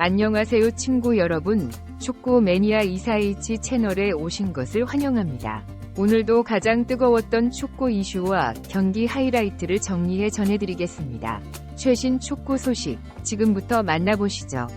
안녕하세요 친구 여러분, 축구 매니아 이사이치 채널에 오신 것을 환영합니다. 오늘도 가장 뜨거웠던 축구 이슈와 경기 하이라이트를 정리해 전해드리겠습니다. 최신 축구 소식 지금부터 만나보시죠.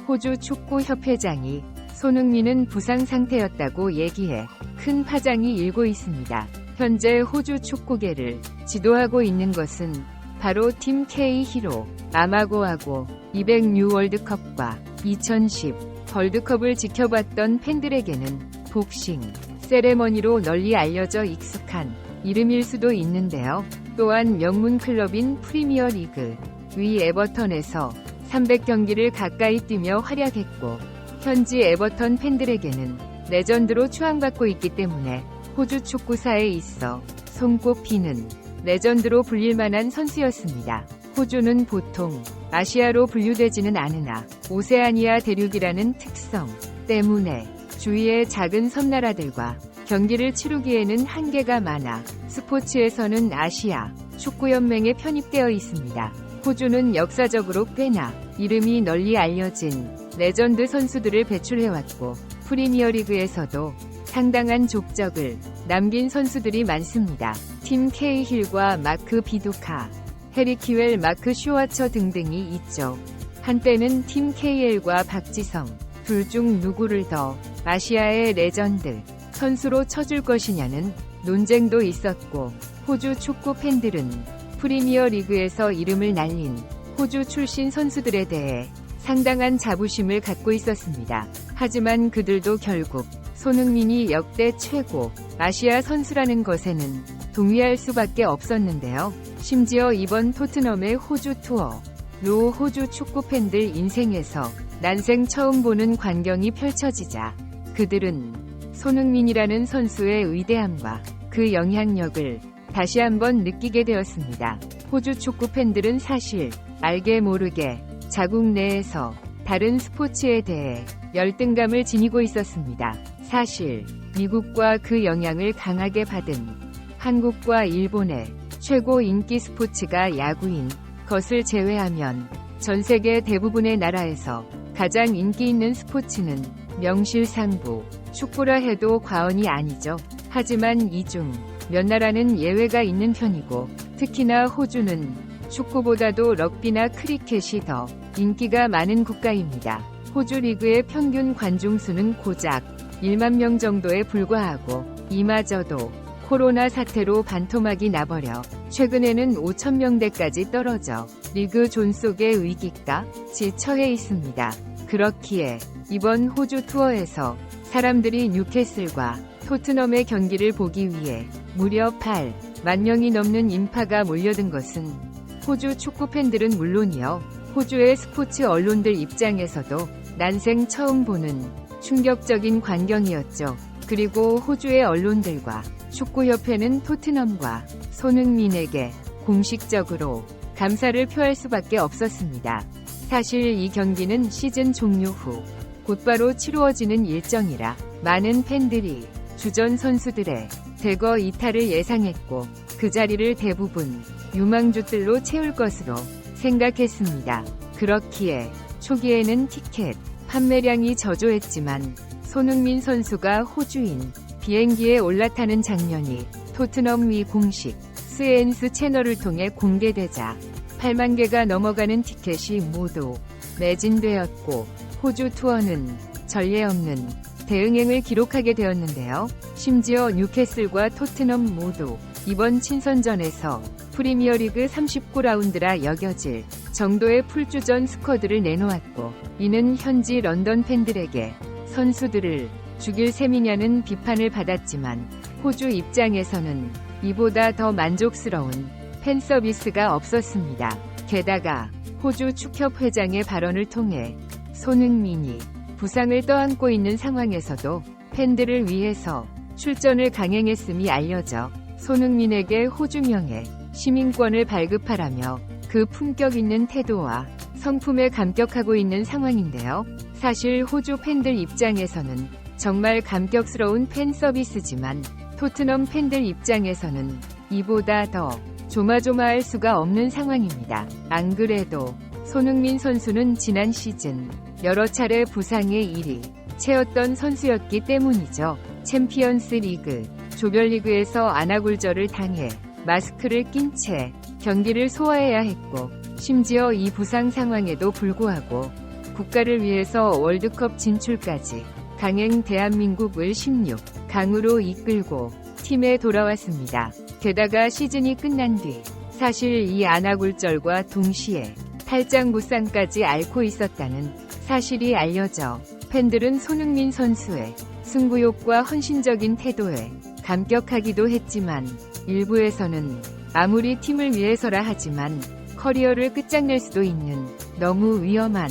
호주 축구협회장이 손흥민은 부상 상태였다고 얘기해 큰 파장이 일고 있습니다. 현재 호주 축구계를 지도하고 있는 것은 바로 팀 K 히로 아마고하고 206 월드컵과 2010 월드컵을 지켜봤던 팬들에게는 복싱 세레머니로 널리 알려져 익숙한 이름일 수도 있는데요. 또한 명문 클럽인 프리미어 리그 위 에버턴에서 300경기를 가까이 뛰며 활약했고, 현지 에버턴 팬들에게는 레전드로 추앙받고 있기 때문에 호주 축구사에 있어 손꼽히는 레전드로 불릴 만한 선수였습니다. 호주는 보통 아시아로 분류되지는 않으나 오세아니아 대륙이라는 특성 때문에 주위의 작은 섬나라들과 경기를 치르기에는 한계가 많아 스포츠에서는 아시아 축구연맹에 편입되어 있습니다. 호주는 역사적으로 꽤나 이름이 널리 알려진 레전드 선수들을 배출해왔고, 프리미어리그에서도 상당한 족적을 남긴 선수들이 많습니다. 팀 케이힐과 마크 비두카, 해리 키웰, 마크 슈와처 등등이 있죠. 한때는 팀 KL과 박지성 둘 중 누구를 더 아시아의 레전드 선수로 쳐줄 것이냐는 논쟁도 있었고, 호주 축구 팬들은 프리미어 리그에서 이름을 날린 호주 출신 선수들에 대해 상당한 자부심을 갖고 있었습니다. 하지만 그들도 결국 손흥민이 역대 최고 아시아 선수라는 것에는 동의할 수밖에 없었는데요. 심지어 이번 토트넘의 호주 투어로 호주 축구 팬들 인생에서 난생 처음 보는 광경이 펼쳐지자 그들은 손흥민이라는 선수의 위대함과 그 영향력을 다시 한번 느끼게 되었습니다. 호주 축구 팬들은 사실 알게 모르게 자국 내에서 다른 스포츠에 대해 열등감을 지니고 있었습니다. 사실 미국과 그 영향을 강하게 받은 한국과 일본의 최고 인기 스포츠가 야구인 것을 제외하면 전 세계 대부분의 나라에서 가장 인기 있는 스포츠는 명실상부 축구라 해도 과언이 아니죠. 하지만 이 중 몇 나라는 예외가 있는 편이고, 특히나 호주는 축구보다도 럭비나 크리켓이 더 인기가 많은 국가입니다. 호주 리그의 평균 관중수는 고작 1만 명 정도에 불과하고, 이마저도 코로나 사태로 반토막이 나버려 최근에는 5천 명대까지 떨어져 리그 존속의 위기까지 처해 있습니다. 그렇기에 이번 호주 투어에서 사람들이 뉴캐슬과 토트넘의 경기를 보기 위해 무려 8만 명이 넘는 인파가 몰려든 것은 호주 축구 팬들은 물론이요, 호주의 스포츠 언론들 입장에서도 난생 처음 보는 충격적인 광경이었죠. 그리고 호주의 언론들과 축구협회는 토트넘과 손흥민에게 공식적으로 감사를 표할 수밖에 없었습니다. 사실 이 경기는 시즌 종료 후 곧바로 치루어지는 일정이라 많은 팬들이 주전 선수들의 대거 이탈을 예상했고, 그 자리를 대부분 유망주들로 채울 것으로 생각했습니다. 그렇기에 초기에는 티켓 판매량이 저조했지만 손흥민 선수가 호주인 비행기에 올라타는 장면이 토트넘 위 공식 스엔스 채널을 통해 공개되자 8만 개가 넘어가는 티켓이 모두 매진되었고, 호주 투어는 전례 없는 대응행을 기록하게 되었는데요. 심지어 뉴캐슬과 토트넘 모두 이번 친선전에서 프리미어리그 39라운드라 여겨질 정도의 풀주전 스쿼드를 내놓았고, 이는 현지 런던 팬들에게 선수들을 죽일 셈이냐는 비판을 받았지만, 호주 입장에서는 이보다 더 만족스러운 팬 서비스가 없었습니다. 게다가 호주 축협회장의 발언을 통해 손흥민이 부상을 떠안고 있는 상황에서도 팬들을 위해서 출전을 강행했음이 알려져 손흥민에게 호주명의 시민권을 발급하라며 그 품격 있는 태도와 성품에 감격하고 있는 상황인데요. 사실 호주 팬들 입장에서는 정말 감격스러운 팬 서비스지만, 토트넘 팬들 입장에서는 이보다 더 조마조마할 수가 없는 상황입니다. 안 그래도 손흥민 선수는 지난 시즌 여러 차례 부상의 일이 채였던 선수였기 때문이죠. 챔피언스 리그, 조별리그에서 아나골절을 당해 마스크를 낀 채 경기를 소화해야 했고, 심지어 이 부상 상황에도 불구하고 국가를 위해서 월드컵 진출까지 강행 대한민국을 16강으로 이끌고 팀에 돌아왔습니다. 게다가 시즌이 끝난 뒤 사실 이 아나골절과 동시에 팔짱 무쌍까지 앓고 있었다는 사실이 알려져 팬들은 손흥민 선수의 승부욕과 헌신적인 태도에 감격하기도 했지만, 일부에서는 아무리 팀을 위해서라 하지만 커리어를 끝장낼 수도 있는 너무 위험한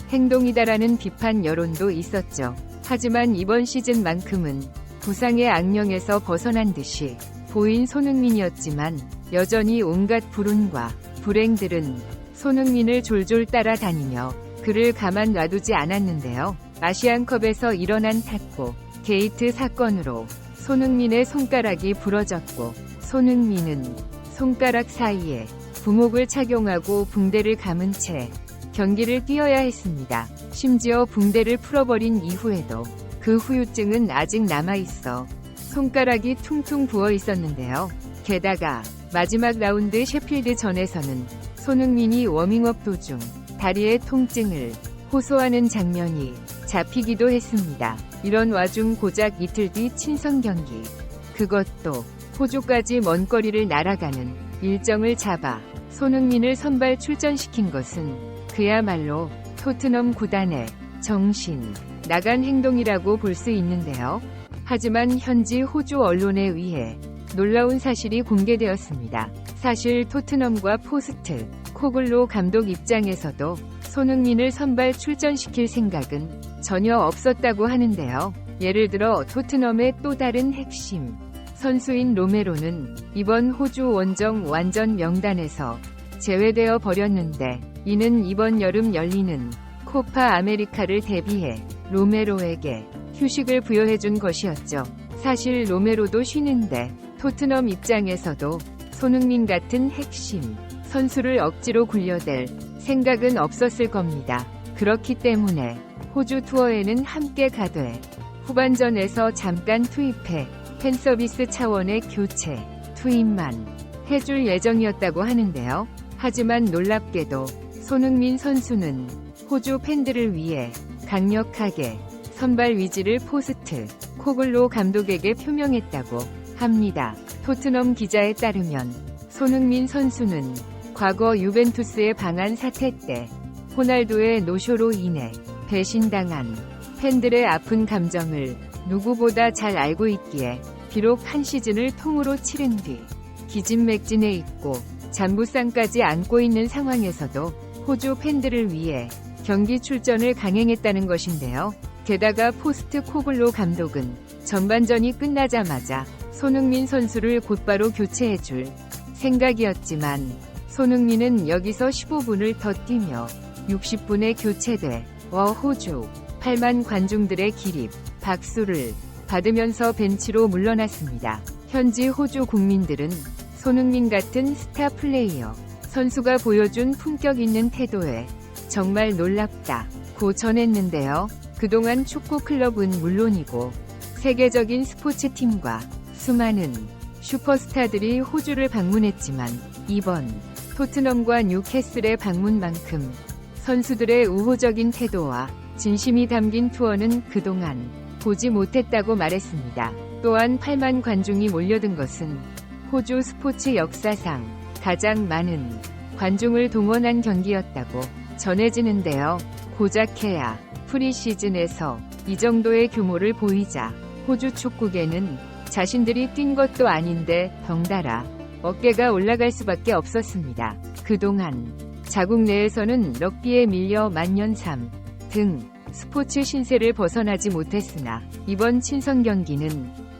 행동이다라는 비판 여론도 있었죠. 하지만 이번 시즌만큼은 부상의 악령에서 벗어난 듯이 보인 손흥민이었지만, 여전히 온갖 불운과 불행들은 손흥민을 졸졸 따라다니며 그를 가만 놔두지 않았는데요. 아시안컵에서 일어난 탁구 게이트 사건으로 손흥민의 손가락이 부러졌고, 손흥민은 손가락 사이에 부목을 착용하고 붕대를 감은 채 경기를 뛰어야 했습니다. 심지어 붕대를 풀어버린 이후에도 그 후유증은 아직 남아있어 손가락이 퉁퉁 부어 있었는데요. 게다가 마지막 라운드 셰필드전에서는 손흥민이 워밍업 도중 다리의 통증을 호소하는 장면이 잡히기도 했습니다. 이런 와중 고작 이틀 뒤 친선 경기, 그것도 호주까지 먼 거리를 날아가는 일정을 잡아 손흥민을 선발 출전시킨 것은 그야말로 토트넘 구단의 정신 나간 행동이라고 볼 수 있는데요. 하지만 현지 호주 언론에 의해 놀라운 사실이 공개되었습니다. 사실 토트넘과 포스트 코글로 감독 입장에서도 손흥민을 선발 출전시킬 생각은 전혀 없었다고 하는데요. 예를 들어 토트넘의 또 다른 핵심 선수인 로메로는 이번 호주 원정 완전 명단에서 제외되어 버렸는데, 이는 이번 여름 열리는 코파 아메리카를 대비해 로메로에게 휴식을 부여해준 것이었죠. 사실 로메로도 쉬는데 토트넘 입장에서도 손흥민 같은 핵심 선수를 억지로 굴려댈 생각은 없었을 겁니다. 그렇기 때문에 호주 투어에는 함께 가되 후반전에서 잠깐 투입해 팬서비스 차원의 교체 투입만 해줄 예정이었다고 하는데요. 하지만 놀랍게도 손흥민 선수는 호주 팬들을 위해 강력하게 선발 위지를 포스트 코글로 감독에게 표명했다고 합니다. 토트넘 기자에 따르면 손흥민 선수는 과거 유벤투스의 방한 사태 때 호날두의 노쇼로 인해 배신당한 팬들의 아픈 감정을 누구보다 잘 알고 있기에, 비록 한 시즌을 통으로 치른 뒤 기진맥진해 있고 잔부상까지 안고 있는 상황에서도 호주 팬들을 위해 경기 출전을 강행했다는 것인데요. 게다가 포스트 코글로 감독은 전반전이 끝나자마자 손흥민 선수를 곧바로 교체해줄 생각이었지만, 손흥민은 여기서 15분을 더 뛰며 60분에 교체돼 호주 8만 관중들의 기립, 박수를 받으면서 벤치로 물러났습니다. 현지 호주 국민들은 손흥민 같은 스타 플레이어 선수가 보여준 품격 있는 태도에 정말 놀랍다고 전했는데요. 그동안 축구 클럽은 물론이고 세계적인 스포츠팀과 수많은 슈퍼스타들이 호주를 방문했지만, 이번 토트넘과 뉴캐슬의 방문만큼 선수들의 우호적인 태도와 진심이 담긴 투어는 그동안 보지 못했다고 말했습니다. 또한 8만 관중이 몰려든 것은 호주 스포츠 역사상 가장 많은 관중을 동원한 경기였다고 전해지는데요. 고작해야 프리시즌에서 이 정도의 규모를 보이자 호주 축구계는 자신들이 뛴 것도 아닌데 덩달아 어깨가 올라갈 수밖에 없었습니다. 그동안 자국 내에서는 럭비에 밀려 만년삼 등 스포츠 신세를 벗어나지 못했으나, 이번 친선 경기는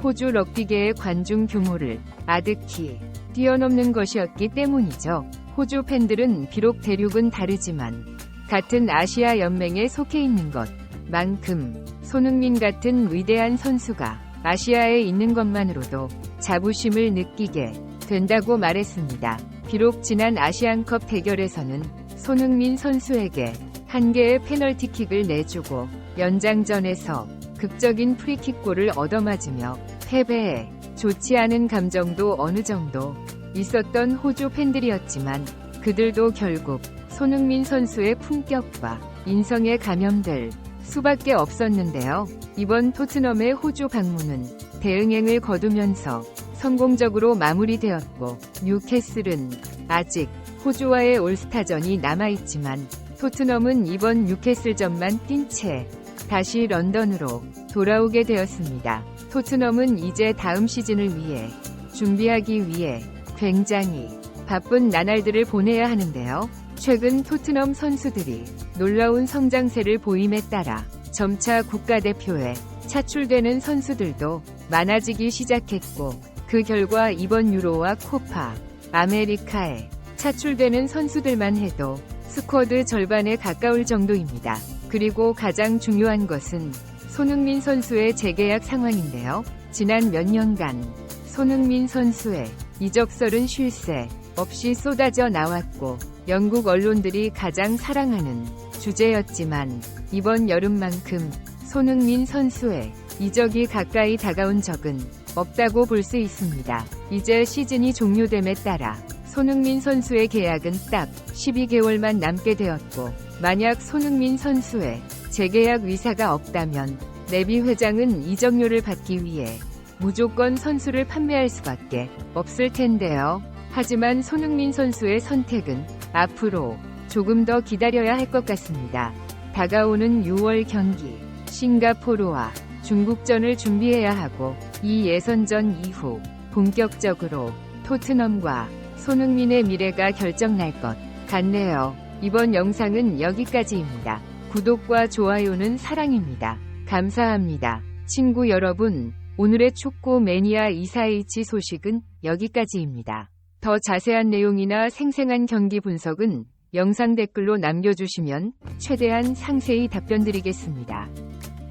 호주 럭비계의 관중 규모를 아득히 뛰어넘는 것이었기 때문이죠. 호주 팬들은 비록 대륙은 다르지만 같은 아시아 연맹에 속해 있는 것만큼 손흥민 같은 위대한 선수가 아시아에 있는 것만으로도 자부심을 느끼게 된다고 말했습니다. 비록 지난 아시안컵 대결에서는 손흥민 선수에게 한 개의 페널티킥을 내주고 연장전에서 극적인 프리킥골을 얻어맞으며 패배에 좋지 않은 감정도 어느 정도 있었던 호주 팬들이었지만 그들도 결국 손흥민 선수의 품격과 인성에 감염될 수밖에 없었는데요. 이번 토트넘의 호주 방문은 대응행을 거두면서 성공적으로 마무리되었고 뉴캐슬은 아직 호주와의 올스타전이 남아있지만 토트넘은 이번 뉴캐슬전만 뛴 채 다시 런던으로 돌아오게 되었습니다. 토트넘은 이제 다음 시즌을 위해 준비하기 위해 굉장히 바쁜 나날들을 보내야 하는데요. 최근 토트넘 선수들이 놀라운 성장세를 보임에 따라 점차 국가대표에 차출되는 선수들도 많아지기 시작했고 그 결과 이번 유로와 코파 아메리카에 차출되는 선수들만 해도 스쿼드 절반에 가까울 정도입니다. 그리고 가장 중요한 것은 손흥민 선수의 재계약 상황인데요. 지난 몇 년간 손흥민 선수의 이적설은 쉴 새 없이 쏟아져 나왔고 영국 언론들이 가장 사랑하는 주제였지만 이번 여름만큼 손흥민 선수의 이적이 가까이 다가온 적은 없다고 볼 수 있습니다. 이제 시즌이 종료됨에 따라 손흥민 선수의 계약은 딱 12개월만 남게 되었고 만약 손흥민 선수의 재계약 의사가 없다면 레비 회장은 이적료를 받기 위해 무조건 선수를 판매할 수밖에 없을 텐데요. 하지만 손흥민 선수의 선택은 앞으로 조금 더 기다려야 할 것 같습니다. 다가오는 6월 경기 싱가포르와 중국전을 준비해야 하고 이 예선전 이후 본격적으로 토트넘과 손흥민의 미래가 결정날 것 같네요. 이번 영상은 여기까지입니다. 구독과 좋아요는 사랑입니다. 감사합니다. 친구 여러분, 오늘의 축구 매니아 24H 소식은 여기까지입니다. 더 자세한 내용이나 생생한 경기 분석은 영상 댓글로 남겨주시면 최대한 상세히 답변드리겠습니다.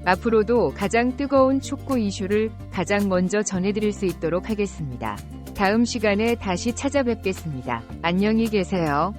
앞으로도 가장 뜨거운 축구 이슈를 가장 먼저 전해드릴 수 있도록 하겠습니다. 다음 시간에 다시 찾아뵙겠습니다. 안녕히 계세요.